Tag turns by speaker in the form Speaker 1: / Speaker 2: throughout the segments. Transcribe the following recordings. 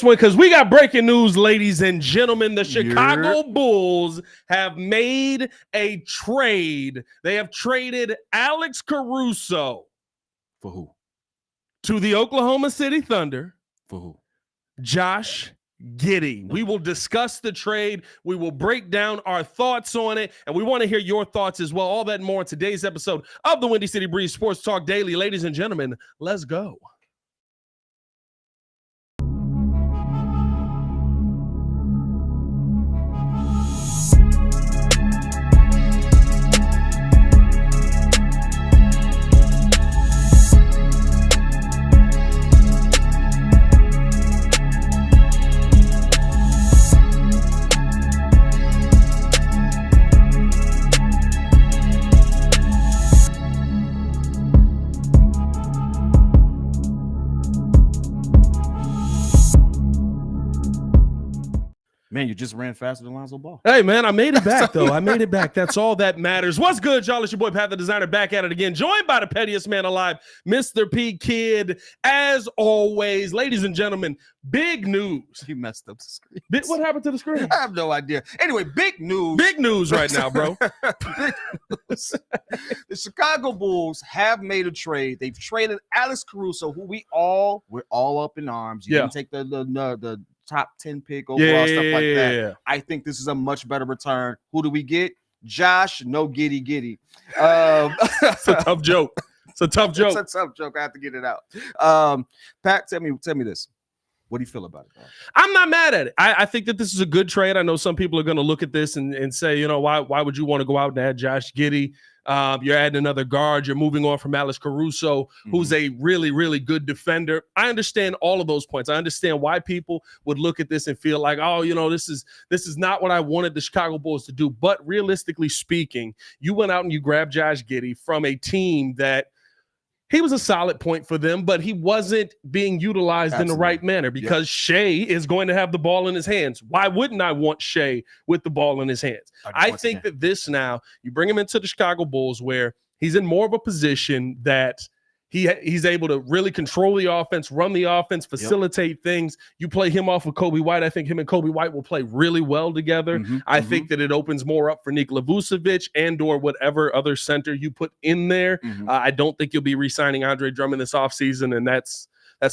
Speaker 1: one because we got breaking news, ladies and gentlemen. The Chicago Bulls have made a trade. They have traded Alex Caruso.
Speaker 2: For who?
Speaker 1: To the Oklahoma City Thunder.
Speaker 2: For who?
Speaker 1: Josh Giddey. We will discuss the trade. We will break down our thoughts on it, and we want to hear your thoughts as well. All that and more in today's episode of the Windy City Breeze Sports Talk Daily. Ladies and gentlemen, let's go.
Speaker 2: Man, you just ran faster than Lonzo Ball.
Speaker 1: Hey, man, I made it back, though. I made it back. That's all that matters. What's good, y'all? It's your boy, Pat the Designer, back at it again, joined by the pettiest man alive, Mr. P. Kid. As always, ladies and gentlemen, big news.
Speaker 2: You messed up the screen.
Speaker 1: What happened to the screen?
Speaker 2: I have no idea. Anyway, big news.
Speaker 1: Big news right now, bro.
Speaker 2: Big news. The Chicago Bulls have made a trade. They've traded Alex Caruso, who we're all up in arms. You didn't take the top 10 pick overall, stuff like that. I think this is a much better return. Who do we get? Josh, no Giddy.
Speaker 1: It's a tough joke. It's a tough joke.
Speaker 2: It's a tough joke. I have to get it out. Pat, tell me this. What do you feel about it, bro?
Speaker 1: I'm not mad at it. I think that this is a good trade. I know some people are going to look at this and say, you know, why would you want to go out and add Josh Giddey? You're adding another guard. You're moving on from Alex Caruso, who's a really, really good defender. I understand all of those points. I understand why people would look at this and feel like, oh, you know, this is not what I wanted the Chicago Bulls to do. But realistically speaking, you went out and you grabbed Josh Giddey from a team that he was a solid point for them, but he wasn't being utilized in the right manner because Shea is going to have the ball in his hands. Why wouldn't I want Shea with the ball in his hands? I think that this now, you bring him into the Chicago Bulls where he's in more of a position that he's able to really control the offense, run the offense, facilitate things. You play him off of Kobe White. I think him and Kobe White will play really well together. I think that it opens more up for Nikola Vucevic and or whatever other center you put in there. I don't think you'll be re-signing Andre Drummond this offseason, and that's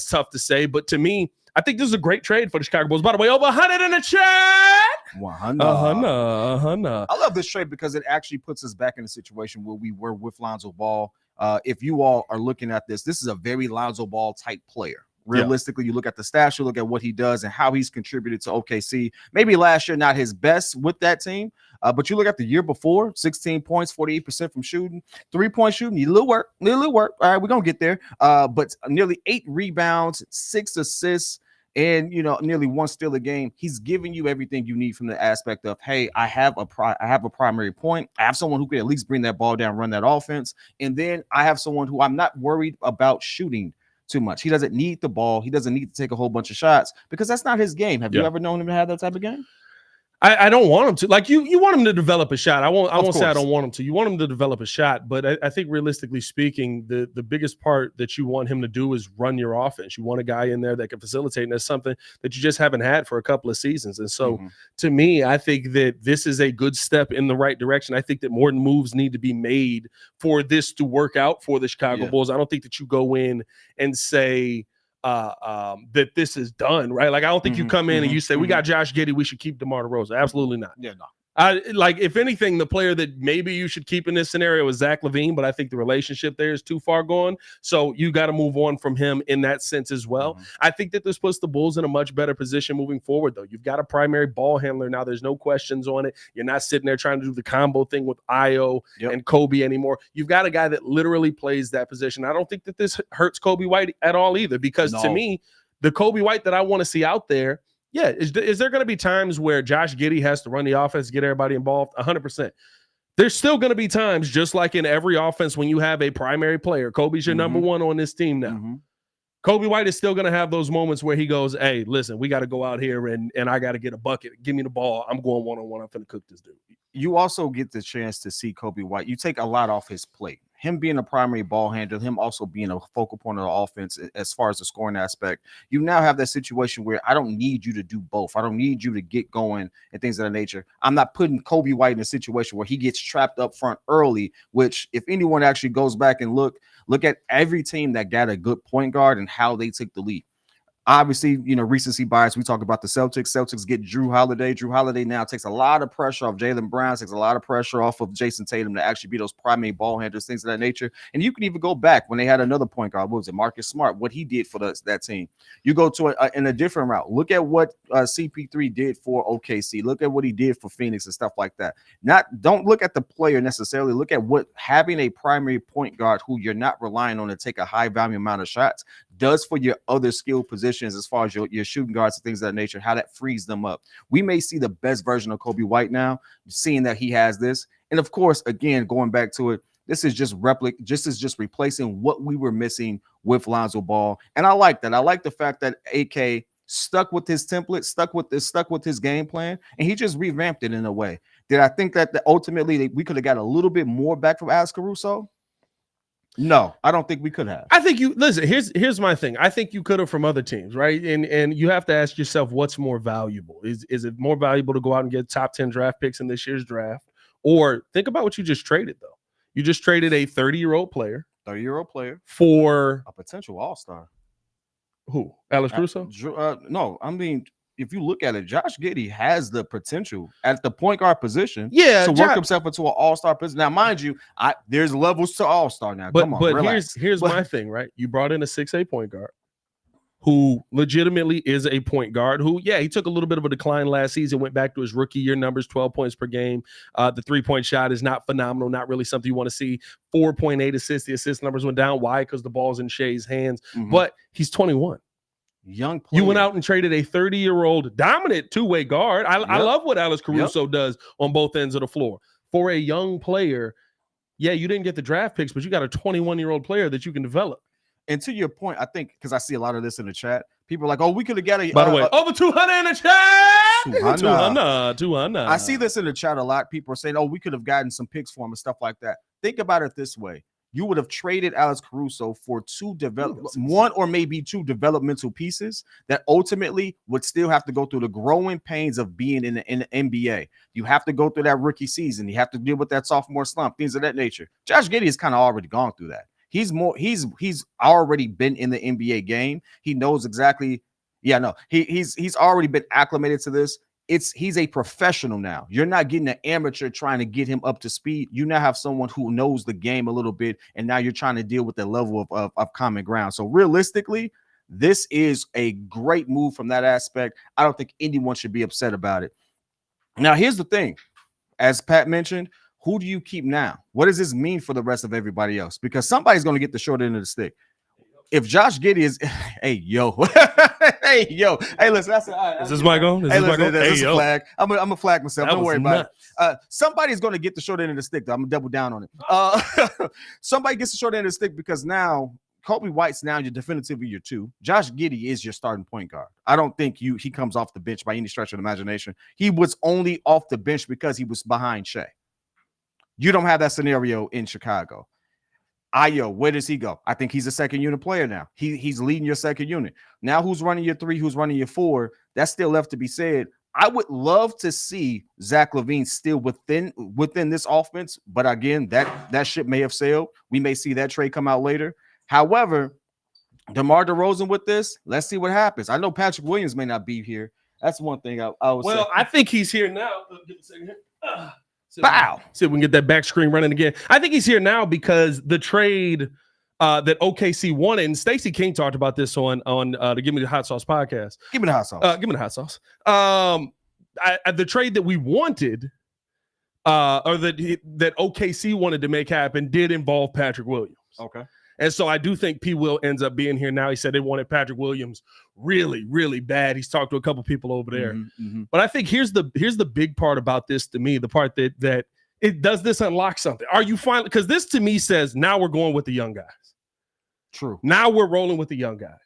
Speaker 1: tough to say. But to me, I think this is a great trade for the Chicago Bulls. By the way, over 100 in the chat.
Speaker 2: 100. I love this trade because it actually puts us back in a situation where we were with Lonzo Ball. If you all are looking at this is a very Lonzo Ball type player. Realistically, you look at the stats, you look at what he does and how he's contributed to OKC. Maybe last year, not his best with that team, but you look at the year before, 16 points, 48% from shooting, 3-point shooting, need a little work. All right, we're going to get there. But nearly 8 rebounds, 6 assists, and nearly 1 steal a game. He's giving you everything you need from the aspect of, hey, I have a primary point. I have someone who can at least bring that ball down, run that offense, and then I have someone who I'm not worried about shooting too much. He doesn't need the ball. He doesn't need to take a whole bunch of shots because that's not his game. Have you ever known him to have that type of game?
Speaker 1: I don't want him to. Like you want him to develop a shot. I won't say I don't want him to. You want him to develop a shot, but I think realistically speaking, the biggest part that you want him to do is run your offense. You want a guy in there that can facilitate, and that's something that you just haven't had for a couple of seasons. And so to me, I think that this is a good step in the right direction. I think that more moves need to be made for this to work out for the Chicago Bulls. I don't think that you go in and say that this is done, right? Like, I don't think you come in and you say, we got Josh Giddey, we should keep DeMar DeRozan. Absolutely not.
Speaker 2: Yeah, no.
Speaker 1: Like, if anything, the player that maybe you should keep in this scenario is Zach LaVine, but I think the relationship there is too far gone. So you got to move on from him in that sense as well. I think that this puts the Bulls in a much better position moving forward, though. You've got a primary ball handler now. There's no questions on it. You're not sitting there trying to do the combo thing with Io and Kobe anymore. You've got a guy that literally plays that position. I don't think that this hurts Kobe White at all either, because to me, the Kobe White that I want to see out there, is there going to be times where Josh Giddey has to run the offense, get everybody involved? 100%. There's still going to be times, just like in every offense, when you have a primary player. Kobe's your number one on this team now. Kobe White is still going to have those moments where he goes, hey, listen, we got to go out here and I got to get a bucket. Give me the ball. I'm going one-on-one. I'm going to cook this dude.
Speaker 2: You also get the chance to see Kobe White. You take a lot off his plate. him being a primary ball handler, him also being a focal point of the offense as far as the scoring aspect, you now have that situation where I don't need you to do both. I don't need you to get going and things of that nature. I'm not putting Kobe White in a situation where he gets trapped up front early, which if anyone actually goes back and look at every team that got a good point guard and how they took the lead. Obviously, recency bias. We talk about the Celtics. Celtics get Drew Holiday. Drew Holiday now takes a lot of pressure off Jaylen Brown, takes a lot of pressure off of Jason Tatum to actually be those primary ball handlers, things of that nature. And you can even go back when they had another point guard. What was it? Marcus Smart, what he did for that team. You go to in a different route. Look at what CP3 did for OKC. Look at what he did for Phoenix and stuff like that. Don't look at the player necessarily. Look at what having a primary point guard who you're not relying on to take a high value amount of shots does for your other skill positions as far as your shooting guards and things of that nature, how that frees them up. We may see the best version of Kobe White now, seeing that he has this. And of course, again, going back to it, this is just replacing what we were missing with Lonzo Ball. And I like that. I like the fact that AK stuck with his template, stuck with his game plan, and he just revamped it in a way. Did I think that ultimately we could have got a little bit more back from Alex Caruso? No, I don't think we could have.
Speaker 1: I think listen, here's my thing. I think you could have from other teams, right? And you have to ask yourself what's more valuable. Is it more valuable to go out and get top 10 draft picks in this year's draft? Or think about what you just traded, though. You just traded a 30-year-old player for
Speaker 2: a potential all-star.
Speaker 1: Who? Alex Caruso?
Speaker 2: No, I mean, if you look at it, Josh Giddey has the potential at the point guard position to work himself into an all-star position. Now, mind you, there's levels to all-star now.
Speaker 1: But here's my thing, right? You brought in a 6'8" point guard who legitimately is a point guard who, he took a little bit of a decline last season, went back to his rookie year numbers, 12 points per game. The three-point shot is not phenomenal, not really something you want to see. 4.8 assists. The assist numbers went down. Why? Because the ball's in Shea's hands. Mm-hmm. But he's 21.
Speaker 2: Young player.
Speaker 1: You went out and traded a 30-year-old dominant two-way guard. I love what Alex Caruso does on both ends of the floor. For a young player, you didn't get the draft picks, but you got a 21-year-old player that you can develop.
Speaker 2: And to your point, I think, because I see a lot of this in the chat, people are like, oh, we could have got a...
Speaker 1: By the way, over 200 in the chat! 200.
Speaker 2: I see this in the chat a lot. People are saying, oh, we could have gotten some picks for him and stuff like that. Think about it this way. You would have traded Alex Caruso for one or maybe two developmental pieces that ultimately would still have to go through the growing pains of being in the NBA. You have to go through that rookie season. You have to deal with that sophomore slump, things of that nature. Josh Giddey has kind of already gone through that. He's already been in the NBA game. He knows exactly. He's already been acclimated to this. He's a professional now. You're not getting an amateur trying to get him up to speed. You now have someone who knows the game a little bit, and now you're trying to deal with the level of common ground. So realistically, this is a great move from that aspect. I don't think anyone should be upset about it. Now, here's the thing. As Pat mentioned, who do you keep now? What does this mean for the rest of everybody else? Because somebody's going to get the short end of the stick. If Josh Giddey is, hey, yo, hey, listen, that's
Speaker 1: is this mic on?
Speaker 2: This is a flag. I'm a flag myself. Don't worry about it. Somebody's going to get the short end of the stick, though. I'm going to double down on it. Somebody gets the short end of the stick because now Kobe White's now your definitively your two. Josh Giddey is your starting point guard. I don't think he comes off the bench by any stretch of the imagination. He was only off the bench because he was behind Shea. You don't have that scenario in Chicago. Ayo, where does he go? I think he's a second unit player now. He's leading your second unit. Now who's running your three? Who's running your four? That's still left to be said. I would love to see Zach LaVine still within this offense. But again, that ship may have sailed. We may see that trade come out later. However, DeMar DeRozan with this, let's see what happens. I know Patrick Williams may not be here. That's one thing I would say.
Speaker 1: Well, I think he's here now. Give a second here.
Speaker 2: Bow.
Speaker 1: See if we can get that back screen running again. I think he's here now because the trade that OKC wanted, and Stacey King talked about this on the Give Me the Hot Sauce podcast.
Speaker 2: Give me the hot sauce.
Speaker 1: Give me the hot sauce. The trade that we wanted, or that OKC wanted to make happen, did involve Patrick Williams.
Speaker 2: Okay.
Speaker 1: And so I do think P. Will ends up being here now. He said they wanted Patrick Williams really, really bad. He's talked to a couple people over there.
Speaker 2: Mm-hmm.
Speaker 1: But I think here's the big part about this to me, the part that it does this unlock something. Are you finally, because this to me says now we're going with the young guys.
Speaker 2: True.
Speaker 1: Now we're rolling with the young guys.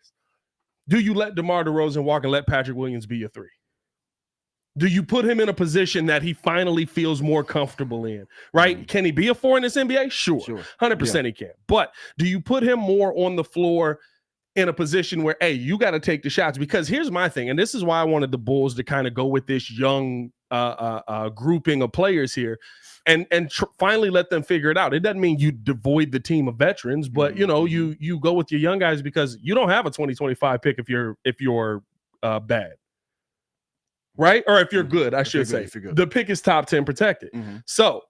Speaker 1: Do you let DeMar DeRozan walk and let Patrick Williams be your three? Do you put him in a position that he finally feels more comfortable in, right? Can he be a 4 in this NBA? Sure. 100% he can. But do you put him more on the floor in a position where, hey, you got to take the shots? Because here's my thing, and this is why I wanted the Bulls to kind of go with this young grouping of players here and finally let them figure it out. It doesn't mean you devoid the team of veterans, but, you go with your young guys because you don't have a 2025 pick if you're bad. Right? Or if you're good, I should say. The pick is top 10 protected. So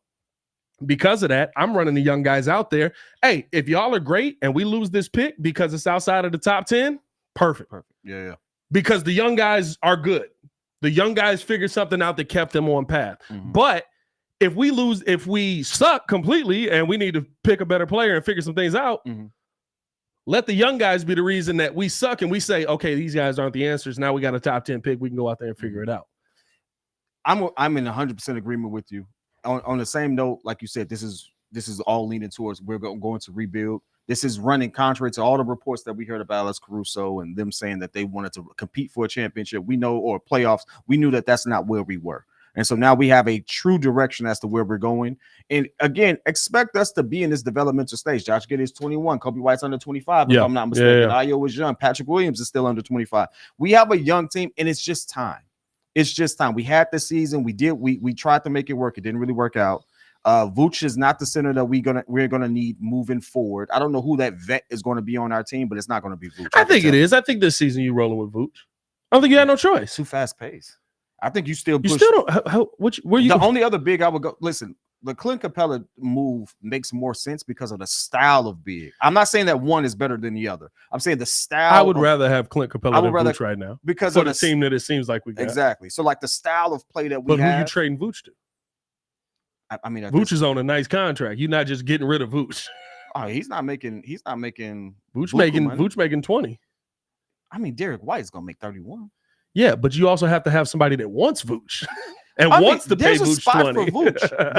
Speaker 1: because of that, I'm running the young guys out there. Hey, if y'all are great and we lose this pick because it's outside of the top 10, perfect.
Speaker 2: Yeah.
Speaker 1: Because the young guys are good. The young guys figured something out that kept them on path. But if we suck completely and we need to pick a better player and figure some things out, let the young guys be the reason that we suck and we say, okay, these guys aren't the answers. Now we got a top 10 pick. We can go out there and figure it out.
Speaker 2: I'm in 100% agreement with you. On the same note, like you said, this is all leaning towards we're going to rebuild. This is running contrary to all the reports that we heard about Alex Caruso and them saying that they wanted to compete for a championship. We know, or playoffs. We knew that that's not where we were. And so now we have a true direction as to where we're going. And again, expect us to be in this developmental stage. Josh Giddey is 21. Kobe White's under 25, if I'm not mistaken. Ayo is young. Patrick Williams is still under 25. We have a young team, and it's just time. It's just time. We had this season. We tried to make it work. It didn't really work out. Vuce is not the center that we're gonna need moving forward. I don't know who that vet is going to be on our team, but it's not going to be Vuce.
Speaker 1: I think it is. I think this season you're rolling with Vuce. I don't think you had no choice.
Speaker 2: Too fast pace. I think you still push.
Speaker 1: You still don't. Where you?
Speaker 2: The only other big I would go. Listen, the Clint Capella move makes more sense because of the style of big. I'm not saying that one is better than the other. I'm saying the style.
Speaker 1: I would rather have Clint Capella than Vuce right now
Speaker 2: because
Speaker 1: of the team that it seems like we got.
Speaker 2: Exactly. So like the style of play that we have.
Speaker 1: But who you trading Vuce to?
Speaker 2: I mean,
Speaker 1: Vuce is on a nice contract. You're not just getting rid of Vuce.
Speaker 2: Oh, he's not making.
Speaker 1: Vuce making 20.
Speaker 2: I mean, Derek White's gonna make 31.
Speaker 1: Yeah, but you also have to have somebody that wants Vuce and wants to pay Vuce 20.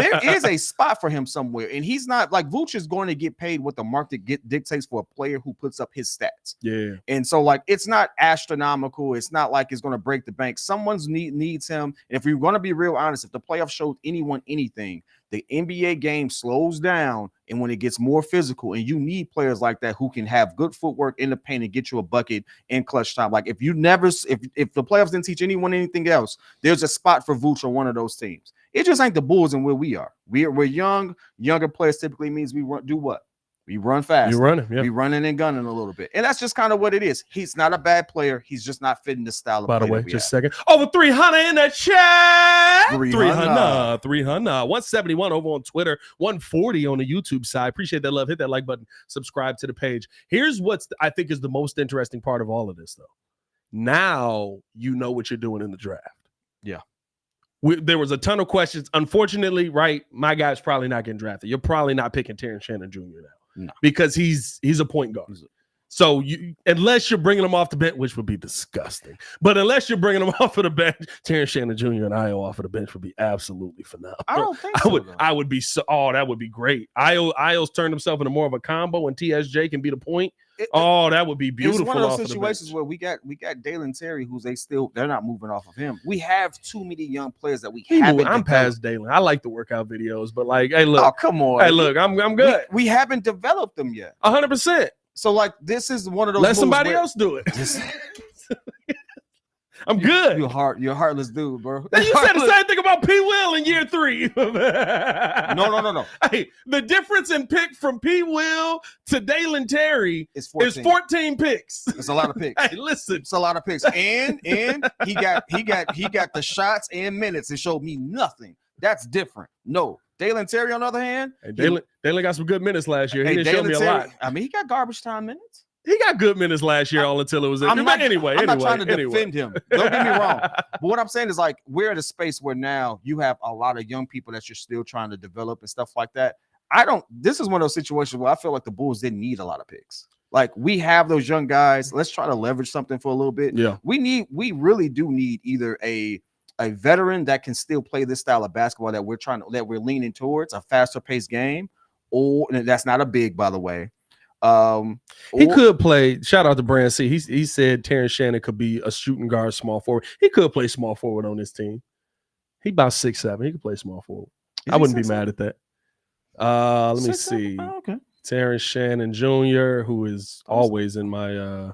Speaker 2: There is a spot for him somewhere, and he's not like Vuce is going to get paid what the market dictates for a player who puts up his stats.
Speaker 1: Yeah,
Speaker 2: and so like it's not astronomical. It's not like it's going to break the bank. Someone's needs him. And if we're going to be real honest, if the playoff showed anyone anything, the NBA game slows down, and when it gets more physical, and you need players like that who can have good footwork in the paint and get you a bucket in clutch time. Like if the playoffs didn't teach anyone anything else, there's a spot for Vuce on one of those teams. It just ain't the Bulls and where we are. We're young. Younger players typically means we do what? We run fast.
Speaker 1: You running, yeah.
Speaker 2: We running and gunning a little bit. And that's just kind of what it is. He's not a bad player. He's just not fitting the style of play.
Speaker 1: By the way, just a second. Over 300 in the chat. 300. 171 over on Twitter. 140 on the YouTube side. Appreciate that love. Hit that like button. Subscribe to the page. Here's what I think is the most interesting part of all of this, though. Now you know what you're doing in the draft.
Speaker 2: Yeah.
Speaker 1: There was a ton of questions. Unfortunately, right, my guy's probably not getting drafted. You're probably not picking Terrence Shannon Jr. now.
Speaker 2: No.
Speaker 1: Because he's a point guard. So unless you're bringing him off the bench, which would be disgusting, but unless you're bringing him off of the bench, Terrence Shannon Jr. and Ayo off of the bench would be absolutely phenomenal.
Speaker 2: I don't think so.
Speaker 1: I would be so. Oh, that would be great. Ayo's turned himself into more of a combo, and TSJ can be the point. That would be beautiful.
Speaker 2: It's one of those situations where we got Dalen Terry, who's they're not moving off of him. We have too many young players that we haven't.
Speaker 1: I'm past Dalen. I like the workout videos, but like, hey, look,
Speaker 2: oh come on,
Speaker 1: hey, look, I'm good.
Speaker 2: We haven't developed them yet.
Speaker 1: 100%.
Speaker 2: So like, this is one of those.
Speaker 1: Let somebody else do it. I'm good.
Speaker 2: You're heartless dude, bro.
Speaker 1: You said the same thing about P. Will in year 3.
Speaker 2: No.
Speaker 1: Hey, the difference in pick from P. Will to Dalen Terry is 14 picks.
Speaker 2: It's a lot of picks.
Speaker 1: Hey, listen,
Speaker 2: it's a lot of picks, and he got the shots and minutes. It showed me nothing. That's different. No, Dalen Terry on the other hand,
Speaker 1: hey, Dalen got some good minutes last year. He didn't show me a lot.
Speaker 2: I mean, he got garbage time minutes.
Speaker 1: He got good minutes last year, all until it was.
Speaker 2: I'm not trying to defend him. Don't get me wrong. But what I'm saying is, like, we're at a space where now you have a lot of young people that you're still trying to develop and stuff like that. This is one of those situations where I feel like the Bulls didn't need a lot of picks. Like, we have those young guys. Let's try to leverage something for a little bit.
Speaker 1: Yeah.
Speaker 2: We really do need either a veteran that can still play this style of basketball that we're leaning towards, a faster paced game, and that's not a big, by the way.
Speaker 1: He could play. Shout out to Brand C. He said Terrence Shannon could be a shooting guard, small forward. He could play small forward on this team. He about 6'7". He can play small forward.
Speaker 2: Is
Speaker 1: I
Speaker 2: he
Speaker 1: wouldn't be
Speaker 2: 6'7"?
Speaker 1: mad at that. Let me
Speaker 2: 6'7"?
Speaker 1: see.
Speaker 2: Oh, okay.
Speaker 1: Terrence Shannon Jr., who is always in my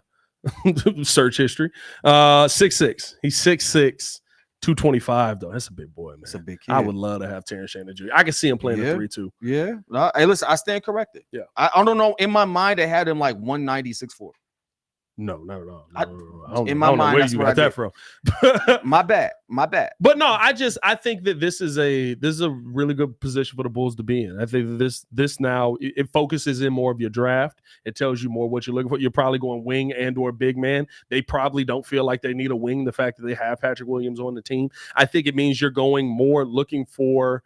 Speaker 1: search history. 6'6". He's 6'6", 225 though. That's a big boy, man.
Speaker 2: That's a big kid.
Speaker 1: I would love to have Terrence Shannon Jr. I can see him playing the 3-2.
Speaker 2: Yeah. No, hey, listen, I stand corrected.
Speaker 1: Yeah.
Speaker 2: I don't know. In my mind, I had him like 190, 6'4".
Speaker 1: No, not at all.
Speaker 2: In my mind,
Speaker 1: where
Speaker 2: that's
Speaker 1: you
Speaker 2: what
Speaker 1: got
Speaker 2: I
Speaker 1: that from.
Speaker 2: My bad.
Speaker 1: But no, I think that this is a really good position for the Bulls to be in. I think that this now it focuses in more of your draft. It tells you more what you're looking for. You're probably going wing and or big man. They probably don't feel like they need a wing. The fact that they have Patrick Williams on the team, I think it means you're going more looking for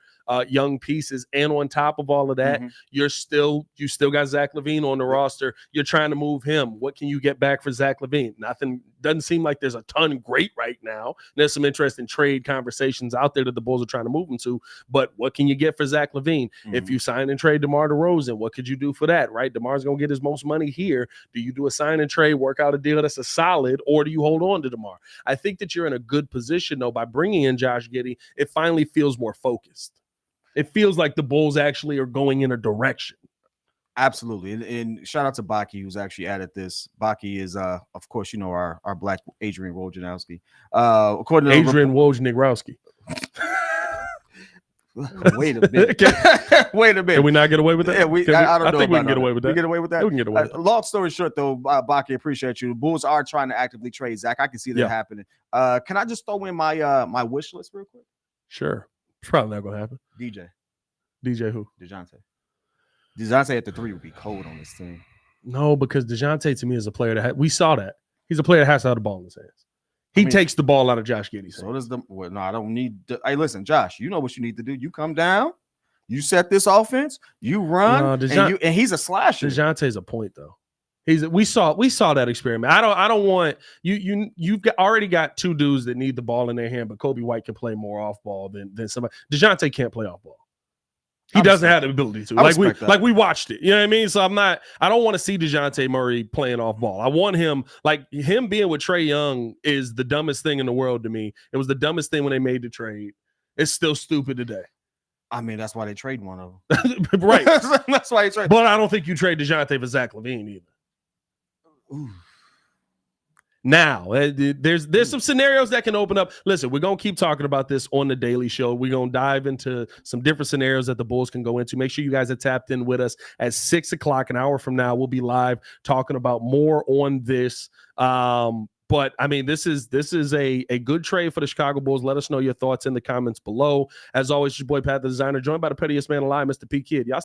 Speaker 1: young pieces. And on top of all of that, you still got Zach LaVine on the roster. You're trying to move him. What can you get back for Zach LaVine? Nothing. Doesn't seem like there's a ton great right now. There's some interesting trade conversations out there that the Bulls are trying to move him to. But what can you get for Zach LaVine? If you sign and trade DeMar DeRozan, what could you do for that, right? DeMar's going to get his most money here. Do you do a sign and trade, work out a deal that's a solid, or do you hold on to DeMar? I think that you're in a good position, though, by bringing in Josh Giddey. It finally feels more focused. It feels like the Bulls actually are going in a direction.
Speaker 2: Absolutely. And shout out to Baki, who's actually added this. Baki is, of course, our black Adrian Wojnarowski. According to
Speaker 1: Adrian Wojnarowski.
Speaker 2: Wait a minute. Wait a minute.
Speaker 1: Can we not get away with that?
Speaker 2: Yeah, I don't know.
Speaker 1: I think we can get away with that.
Speaker 2: We get away with that?
Speaker 1: We can get away with that.
Speaker 2: Long story short, though, Baki, appreciate you. The Bulls are trying to actively trade Zach. I can see that happening. Can I just throw in my wish list real quick?
Speaker 1: Sure. It's probably not going to happen.
Speaker 2: DJ
Speaker 1: who?
Speaker 2: DeJounte at the 3 would be cold on this team.
Speaker 1: No, because DeJounte to me is a player that we saw that. He's a player that has to have the ball in his hands. He takes the ball out of Josh Giddey's hands.
Speaker 2: No, I don't need hey, listen, Josh, you know what you need to do. You come down, you set this offense, you run, and he's a slasher.
Speaker 1: DeJounte's a point, though. We saw that experiment. I don't want you've already got two dudes that need the ball in their hand, but Kobe White can play more off ball than somebody. DeJounte can't play off ball. He doesn't have the ability to. Like we watched it. You know what I mean? So I don't want to see DeJounte Murray playing off ball. I want him being with Trae Young is the dumbest thing in the world to me. It was the dumbest thing when they made the trade. It's still stupid today.
Speaker 2: I mean, that's why they trade one of them.
Speaker 1: Right.
Speaker 2: That's why they trade.
Speaker 1: But I don't think you trade DeJounte for Zach LaVine either.
Speaker 2: Ooh.
Speaker 1: Now, there's some scenarios that can open up. Listen, we're going to keep talking about this on the Daily Show. We're going to dive into some different scenarios that the Bulls can go into. Make sure you guys are tapped in with us at 6 o'clock, an hour from now. We'll be live talking about more on this. But, I mean, this is a good trade for the Chicago Bulls. Let us know your thoughts in the comments below. As always, your boy, Pat the Designer, joined by the pettiest man alive, Mr. P. Kid. Y'all